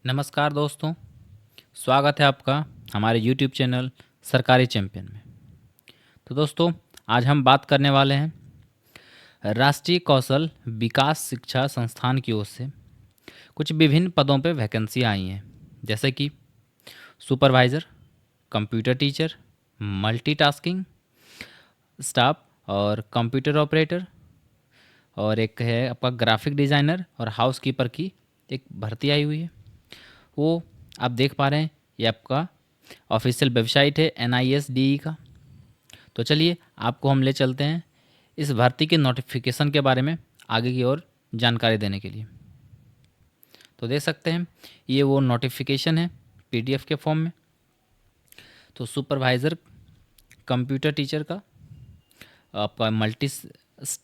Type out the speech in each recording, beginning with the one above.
नमस्कार दोस्तों, स्वागत है आपका हमारे YouTube चैनल सरकारी चैंपियन में। तो दोस्तों, आज हम बात करने वाले हैं राष्ट्रीय कौशल विकास शिक्षा संस्थान की ओर से कुछ विभिन्न पदों पे वैकेंसी आई हैं, जैसे कि supervisor, computer teacher, multitasking staff और कंप्यूटर ऑपरेटर, और एक है आपका ग्राफिक डिज़ाइनर और हाउसकीपर की एक भर्ती आई हुई है। वो आप देख पा रहे हैं, ये आपका ऑफिशियल वेबसाइट है NISDE का। तो चलिए आपको हम ले चलते हैं इस भर्ती के नोटिफिकेशन के बारे में आगे की ओर जानकारी देने के लिए। तो देख सकते हैं ये वो नोटिफिकेशन है PDF के फॉर्म में। तो सुपरवाइज़र कंप्यूटर टीचर का आपका मल्टी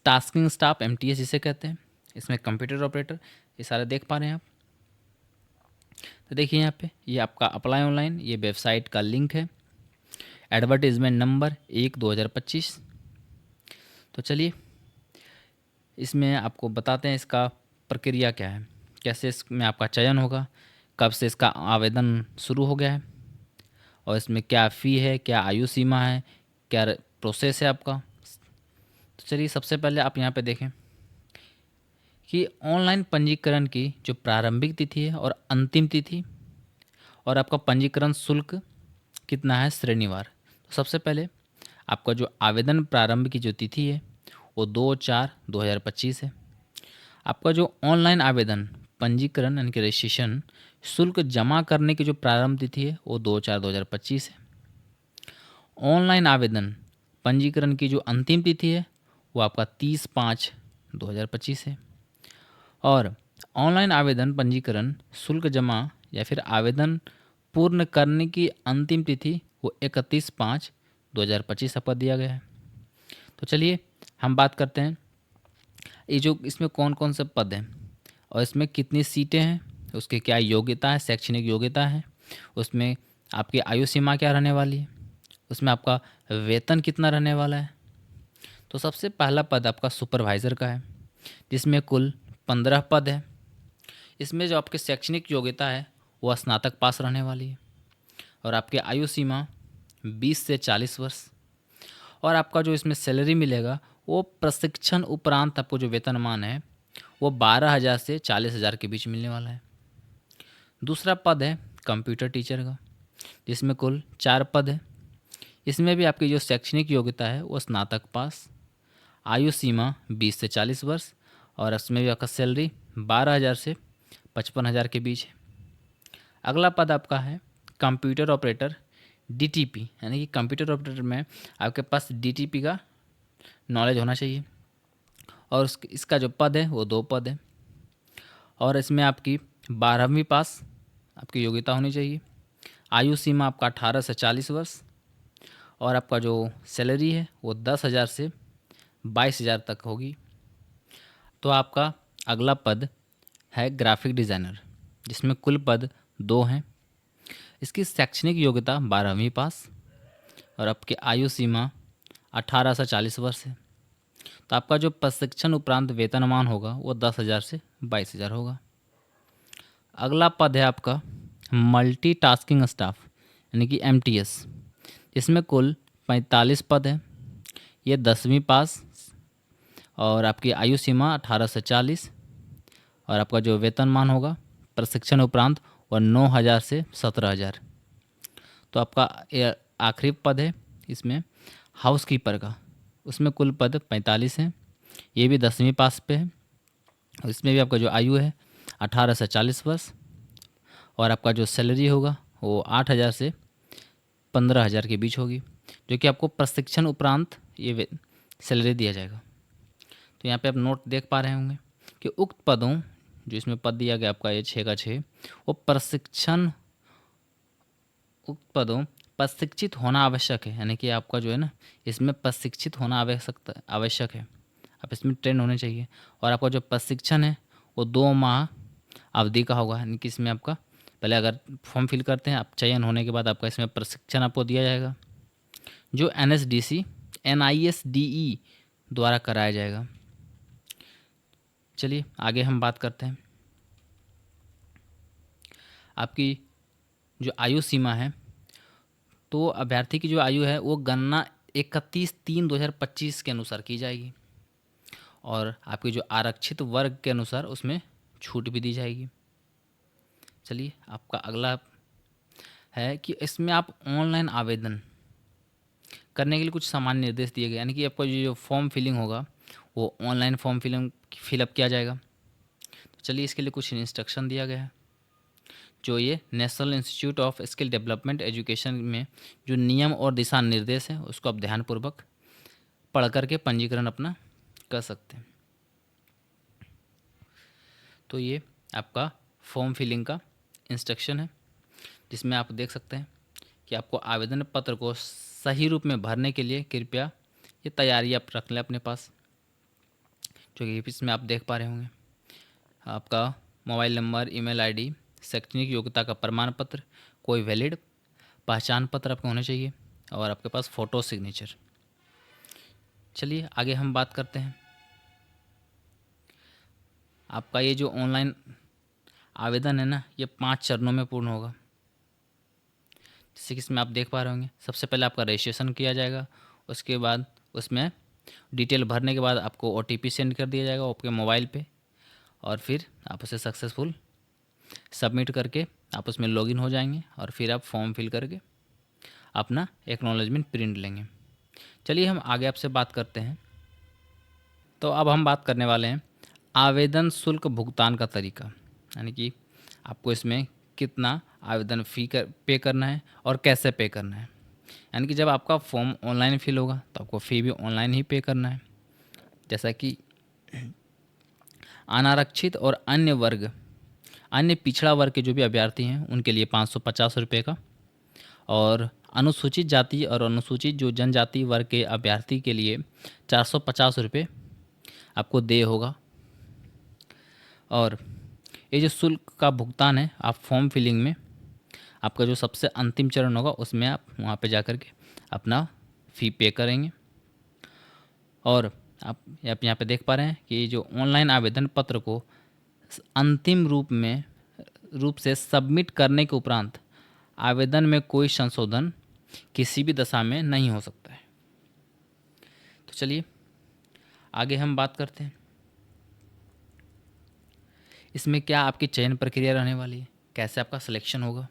टास्किंग स्टाफ MTS जिसे कहते हैं, इसमें कंप्यूटर ऑपरेटर, ये सारे देख पा रहे हैं आप। तो देखिए यहाँ पे ये आपका अप्लाई ऑनलाइन, ये वेबसाइट का लिंक है, एडवर्टीज़मेंट नंबर 1/2025। तो चलिए इसमें आपको बताते हैं इसका प्रक्रिया क्या है, कैसे इसमें आपका चयन होगा, कब से इसका आवेदन शुरू हो गया है, और इसमें क्या फ़ी है, क्या आयु सीमा है, क्या प्रोसेस है आपका। तो चलिए सबसे पहले आप यहाँ पे देखें कि ऑनलाइन पंजीकरण की जो प्रारंभिक तिथि है और अंतिम तिथि, और आपका पंजीकरण शुल्क कितना है श्रेणीवार। तो सबसे पहले आपका जो आवेदन प्रारंभ की जो तिथि है वो 2/4/2025 है। आपका जो ऑनलाइन आवेदन पंजीकरण यानी कि रजिस्ट्रेशन शुल्क जमा करने की जो प्रारंभ तिथि है वो 2/4/2025 है। ऑनलाइन आवेदन पंजीकरण की जो अंतिम तिथि है वो आपका 30/5/2025 है। और ऑनलाइन आवेदन पंजीकरण शुल्क जमा या फिर आवेदन पूर्ण करने की अंतिम तिथि वो 31/5/2025 आपका दिया गया है। तो चलिए हम बात करते हैं ये जो इसमें कौन कौन से पद हैं और इसमें कितनी सीटें हैं, उसकी क्या योग्यता है, शैक्षणिक योग्यता है, उसमें आपकी आयु सीमा क्या रहने वाली है, उसमें आपका वेतन कितना रहने वाला है। तो सबसे पहला पद आपका सुपरवाइज़र का है, जिसमें कुल 15 पद है। इसमें जो आपकी शैक्षणिक योग्यता है वो स्नातक पास रहने वाली है, और आपकी आयु सीमा 20 से 40 वर्ष। और आपका जो इसमें सैलरी मिलेगा वो प्रशिक्षण उपरांत आपको जो वेतनमान है वो 12,000 से 40,000 के बीच मिलने वाला है। दूसरा पद है कंप्यूटर टीचर का, जिसमें कुल 4 पद है। इसमें भी आपकी जो शैक्षणिक योग्यता है वो स्नातक पास, आयु सीमा 20 से 40 वर्ष, और इसमें भी आपका सैलरी 12,000 से 55,000 के बीच है। अगला पद आपका है कंप्यूटर ऑपरेटर DTP, यानी कि कंप्यूटर ऑपरेटर में आपके पास DTP का नॉलेज होना चाहिए, और इसका जो पद है वो 2 पद है। और इसमें आपकी 12वीं पास आपकी योग्यता होनी चाहिए। आयु सीमा आपका 18 से 40 वर्ष, और आपका जो सैलरी है वो 10,000 से 22,000 तक होगी। तो आपका अगला पद है ग्राफिक डिज़ाइनर, जिसमें कुल पद 2 हैं। इसकी शैक्षणिक योग्यता 12वीं पास, और आपकी आयु सीमा 18 से 40 वर्ष है। तो आपका जो प्रशिक्षण उपरांत वेतनमान होगा वो 10,000 से 22,000 होगा। अगला पद है आपका मल्टीटास्किंग स्टाफ, यानी कि MTS, इसमें कुल 45 पद हैं। ये 10वीं पास, और आपकी आयु सीमा 18 से 40, और आपका जो वेतनमान होगा प्रशिक्षण उपरांत वह 9,000 से 17,000। तो आपका ये आखिरी पद है इसमें हाउसकीपर का, उसमें कुल पद 45 हैं। ये भी 10वीं पास पे है, और इसमें भी आपका जो आयु है 18 से 40 वर्ष, और आपका जो सैलरी होगा वो 8,000 से 15,000 के बीच होगी, जो कि आपको प्रशिक्षण उपरांत ये सैलरी दिया जाएगा। तो यहाँ पे आप नोट देख पा रहे होंगे कि उक्त पदों जो इसमें पद दिया गया आपका ये 6 का 6, वो उक्त पदों प्रशिक्षित होना आवश्यक है, यानी कि आपका जो है ना इसमें प्रशिक्षित होना आवश्यक है, आप इसमें ट्रेन होने चाहिए। और आपका जो प्रशिक्षण है वो 2 माह अवधि का होगा, यानी कि इसमें आपका पहले अगर फॉर्म फिल करते हैं आप, चयन होने के बाद आपका इसमें प्रशिक्षण आपको दिया जाएगा, जो NISDE द्वारा कराया जाएगा। चलिए आगे हम बात करते हैं। आपकी जो आयु सीमा है, तो अभ्यर्थी की जो आयु है वो गणना 31/3/2025 के अनुसार की जाएगी, और आपके जो आरक्षित वर्ग के अनुसार उसमें छूट भी दी जाएगी। चलिए, आपका अगला है कि इसमें आप ऑनलाइन आवेदन करने के लिए कुछ सामान्य निर्देश दिए गए, यानी कि आपका जो फॉर्म फिलिंग होगा वो ऑनलाइन फॉर्म फिलअप किया जाएगा। तो चलिए, इसके लिए कुछ इंस्ट्रक्शन दिया गया है। जो ये national institute of skill development education में जो नियम और दिशा निर्देश हैं उसको आप ध्यानपूर्वक पढ़ करके पंजीकरण अपना कर सकते हैं। तो ये आपका फॉर्म फिलिंग का इंस्ट्रक्शन है, जिसमें आप देख सकते हैं कि आपको आवेदन पत्र को सही रूप में भरने के लिए कृपया ये तैयारी आप रख लें अपने पास, जो कि इसमें आप देख पा रहे होंगे। आपका मोबाइल नंबर, ईमेल आईडी, शैक्षणिक योग्यता का प्रमाण पत्र, कोई वैलिड पहचान पत्र आपके होने चाहिए, और आपके पास फ़ोटो सिग्नेचर। चलिए, आगे हम बात करते हैं। आपका ये जो ऑनलाइन आवेदन है ना, ये 5 चरणों में पूर्ण होगा। जैसे कि इसमें आप देख पा रहे होंगे, सबसे पहले आपका रजिस्ट्रेशन किया जाएगा, उसके बाद उसमें डिटेल भरने के बाद आपको OTP सेंड कर दिया जाएगा आपके मोबाइल पे, और फिर आप उसे सक्सेसफुल सबमिट करके आप उसमें लॉगिन हो जाएंगे, और फिर आप फॉर्म फिल करके अपना एक्नॉलेजमेंट प्रिंट लेंगे। चलिए, हम आगे आपसे बात करते हैं। तो अब हम बात करने वाले हैं आवेदन शुल्क भुगतान का तरीका, यानी कि आपको इसमें कितना आवेदन पे करना है और कैसे पे करना है। यानी कि जब आपका फॉर्म ऑनलाइन फिल होगा तो आपको फ़ी भी ऑनलाइन ही पे करना है। जैसा कि अनारक्षित और अन्य पिछड़ा वर्ग के जो भी अभ्यर्थी हैं उनके लिए 550 रुपये का, और अनुसूचित जाति और अनुसूचित जो जनजाति वर्ग के अभ्यर्थी के लिए 450 रुपये आपको देय होगा। और ये जो शुल्क का भुगतान है, आप फॉर्म फिलिंग में आपका जो सबसे अंतिम चरण होगा उसमें आप वहाँ पे जा कर के अपना फ़ी पे करेंगे। और आप यहाँ पे देख पा रहे हैं कि जो ऑनलाइन आवेदन पत्र को अंतिम रूप से सबमिट करने के उपरांत आवेदन में कोई संशोधन किसी भी दशा में नहीं हो सकता है। तो चलिए, आगे हम बात करते हैं इसमें क्या आपकी चयन प्रक्रिया रहने वाली है, कैसे आपका सिलेक्शन होगा।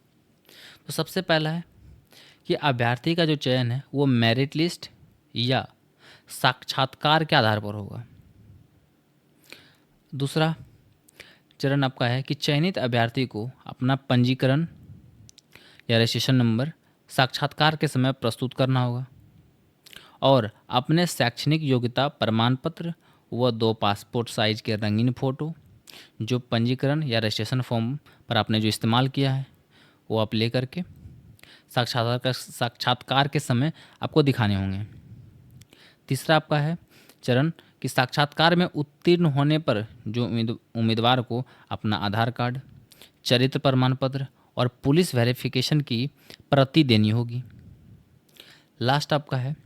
तो सबसे पहला है कि अभ्यर्थी का जो चयन है वो मेरिट लिस्ट या साक्षात्कार के आधार पर होगा। दूसरा चरण आपका है कि चयनित अभ्यर्थी को अपना पंजीकरण या रजिस्ट्रेशन नंबर साक्षात्कार के समय प्रस्तुत करना होगा, और अपने शैक्षणिक योग्यता प्रमाण पत्र व 2 पासपोर्ट साइज के रंगीन फ़ोटो जो पंजीकरण या रजिस्ट्रेशन फॉर्म पर आपने जो इस्तेमाल किया है वो आप ले करके साक्षात्कार के समय आपको दिखाने होंगे। तीसरा आपका है चरण कि साक्षात्कार में उत्तीर्ण होने पर जो उम्मीदवार को अपना आधार कार्ड, चरित्र प्रमाण पत्र और पुलिस वेरिफिकेशन की प्रति देनी होगी। लास्ट आपका है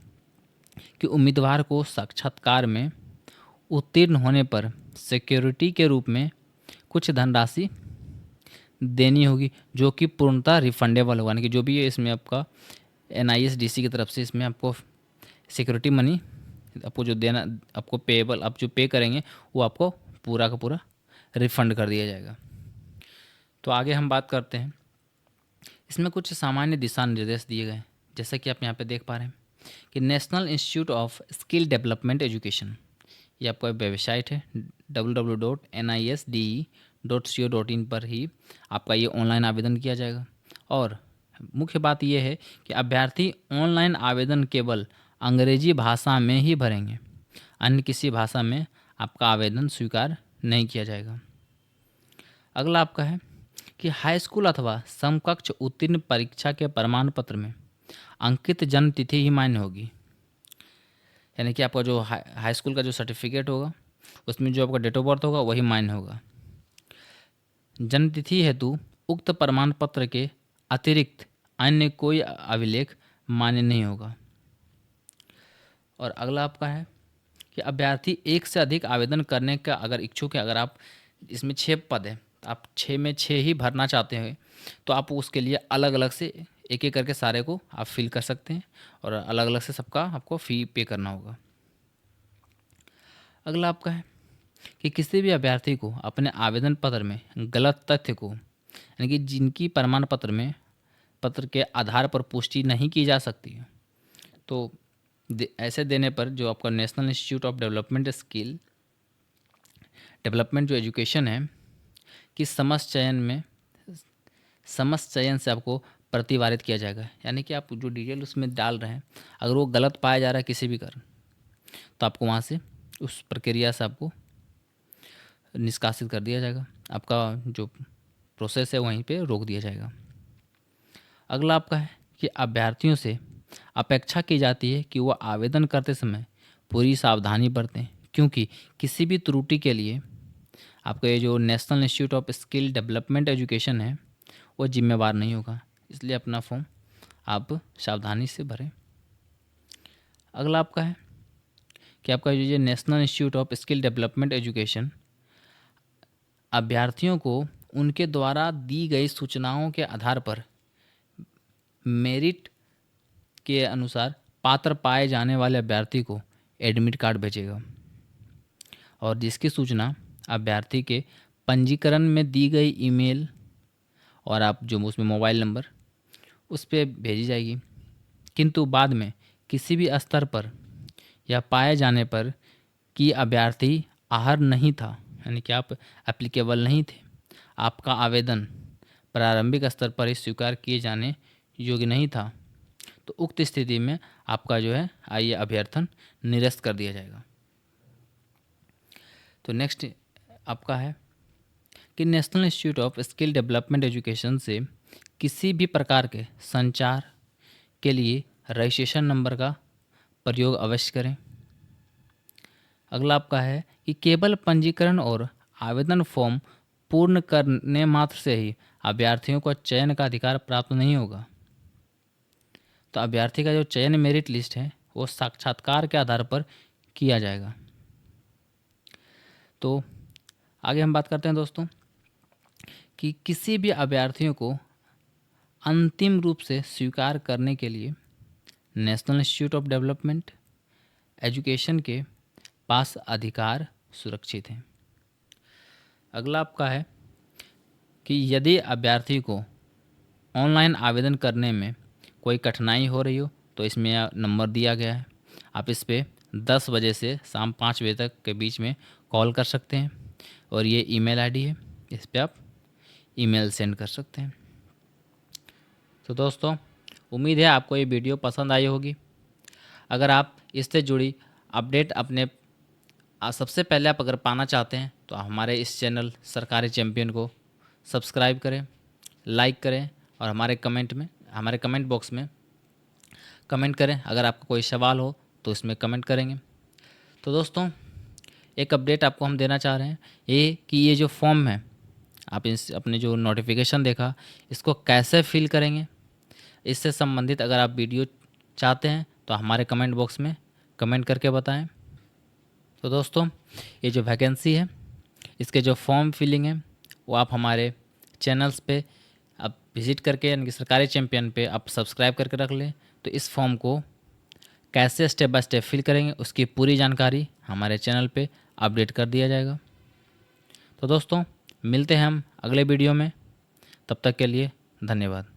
कि उम्मीदवार को साक्षात्कार में उत्तीर्ण होने पर सिक्योरिटी के रूप में कुछ धनराशि देनी होगी, जो कि पूर्णतः रिफंडेबल होगा, यानी कि जो भी है इसमें आपका NISDC की तरफ से इसमें आपको सिक्योरिटी मनी आपको जो देना, आपको पेएबल, आप जो पे करेंगे वो आपको पूरा का पूरा रिफ़ंड कर दिया जाएगा। तो आगे हम बात करते हैं, इसमें कुछ सामान्य दिशा निर्देश दिए गए, जैसा कि आप यहाँ पे देख पा रहे हैं कि national institute of skill development education, ये आपका वेबसाइट है www.nisde.co.in पर ही आपका ये ऑनलाइन आवेदन किया जाएगा। और मुख्य बात यह है कि अभ्यर्थी ऑनलाइन आवेदन केवल अंग्रेजी भाषा में ही भरेंगे, अन्य किसी भाषा में आपका आवेदन स्वीकार नहीं किया जाएगा। अगला आपका है कि हाई स्कूल अथवा समकक्ष उत्तीर्ण परीक्षा के प्रमाण पत्र में अंकित जन्म तिथि ही मान्य होगी, यानी कि आपका जो हाई स्कूल का जो सर्टिफिकेट होगा उसमें जो आपका डेट ऑफ बर्थ होगा वही मान्य होगा। जन्म तिथि हेतु उक्त प्रमाण पत्र के अतिरिक्त अन्य कोई अभिलेख मान्य नहीं होगा। और अगला आपका है कि अभ्यर्थी एक से अधिक आवेदन करने का अगर इच्छुक है, अगर आप इसमें 6 पद है तो आप 6 में 6 ही भरना चाहते हैं, तो आप उसके लिए अलग अलग से एक एक करके सारे को आप फिल कर सकते हैं और अलग अलग से सबका आपको फ़ी पे करना होगा। अगला आपका है कि किसी भी अभ्यर्थी को अपने आवेदन पत्र में गलत तथ्य को, यानी कि जिनकी प्रमाण पत्र के आधार पर पुष्टि नहीं की जा सकती है, तो ऐसे देने पर जो आपका नेशनल इंस्टीट्यूट ऑफ डेवलपमेंट जो एजुकेशन है कि समस्त चयन से आपको प्रतिवारित किया जाएगा। यानी कि आप जो डिटेल उसमें डाल रहे हैं, अगर वो गलत पाया जा रहा है किसी भी कारण, तो आपको वहाँ से उस प्रक्रिया से आपको निष्कासित कर दिया जाएगा, आपका जो प्रोसेस है वहीं पे रोक दिया जाएगा। अगला आपका है कि अभ्यर्थियों से अपेक्षा की जाती है कि वो आवेदन करते समय पूरी सावधानी बरतें, क्योंकि किसी भी त्रुटि के लिए आपका ये जो national institute of skill development education है वो जिम्मेवार नहीं होगा। इसलिए अपना फॉर्म आप सावधानी से भरें। अगला आपका है कि आपका ये national institute of skill development education अभ्यर्थियों को उनके द्वारा दी गई सूचनाओं के आधार पर मेरिट के अनुसार पात्र पाए जाने वाले अभ्यर्थी को एडमिट कार्ड भेजेगा और जिसकी सूचना अभ्यर्थी के पंजीकरण में दी गई ईमेल और आप जो उसमें मोबाइल नंबर उस पर भेजी जाएगी। किंतु बाद में किसी भी स्तर पर यह पाए जाने पर कि अभ्यर्थी आहर नहीं था, यानी कि आप एप्लीकेबल नहीं थे, आपका आवेदन प्रारंभिक स्तर पर ही स्वीकार किए जाने योग्य नहीं था, तो उक्त स्थिति में आपका जो है ये अभ्यर्थन निरस्त कर दिया जाएगा। तो नेक्स्ट आपका है कि national institute of skill development education से किसी भी प्रकार के संचार के लिए रजिस्ट्रेशन नंबर का प्रयोग अवश्य करें। अगला आपका है कि केवल पंजीकरण और आवेदन फॉर्म पूर्ण करने मात्र से ही अभ्यर्थियों को चयन का अधिकार प्राप्त नहीं होगा। तो अभ्यर्थी का जो चयन मेरिट लिस्ट है वो साक्षात्कार के आधार पर किया जाएगा। तो आगे हम बात करते हैं दोस्तों कि किसी भी अभ्यर्थियों को अंतिम रूप से स्वीकार करने के लिए national institute of development education के पास अधिकार सुरक्षित हैं। अगला आपका है कि यदि अभ्यर्थी को ऑनलाइन आवेदन करने में कोई कठिनाई हो रही हो तो इसमें नंबर दिया गया है, आप इस पर 10 बजे से शाम 5 बजे तक के बीच में कॉल कर सकते हैं और ये ईमेल आईडी है, इस पर आप ईमेल सेंड कर सकते हैं। तो दोस्तों उम्मीद है आपको ये वीडियो पसंद आई होगी। अगर आप इससे जुड़ी अपडेट अपने सबसे पहले आप अगर पाना चाहते हैं तो हमारे इस चैनल सरकारी चैंपियन को सब्सक्राइब करें, लाइक करें और हमारे कमेंट बॉक्स में कमेंट करें। अगर आपका कोई सवाल हो तो इसमें कमेंट करेंगे। तो दोस्तों एक अपडेट आपको हम देना चाह रहे हैं ये कि ये जो फॉर्म है आप अपने जो नोटिफिकेशन देखा इसको कैसे फिल करेंगे, इससे संबंधित अगर आप वीडियो चाहते हैं तो हमारे कमेंट बॉक्स में कमेंट करके बताएं। तो दोस्तों ये जो वैकेंसी है इसके जो फॉर्म फिलिंग है वो आप हमारे चैनल्स पे आप विज़िट करके, यानी कि सरकारी चैंपियन पे आप सब्सक्राइब करके रख लें। तो इस फॉर्म को कैसे स्टेप बाय स्टेप फिल करेंगे उसकी पूरी जानकारी हमारे चैनल पे अपडेट कर दिया जाएगा। तो दोस्तों मिलते हैं हम अगले वीडियो में, तब तक के लिए धन्यवाद।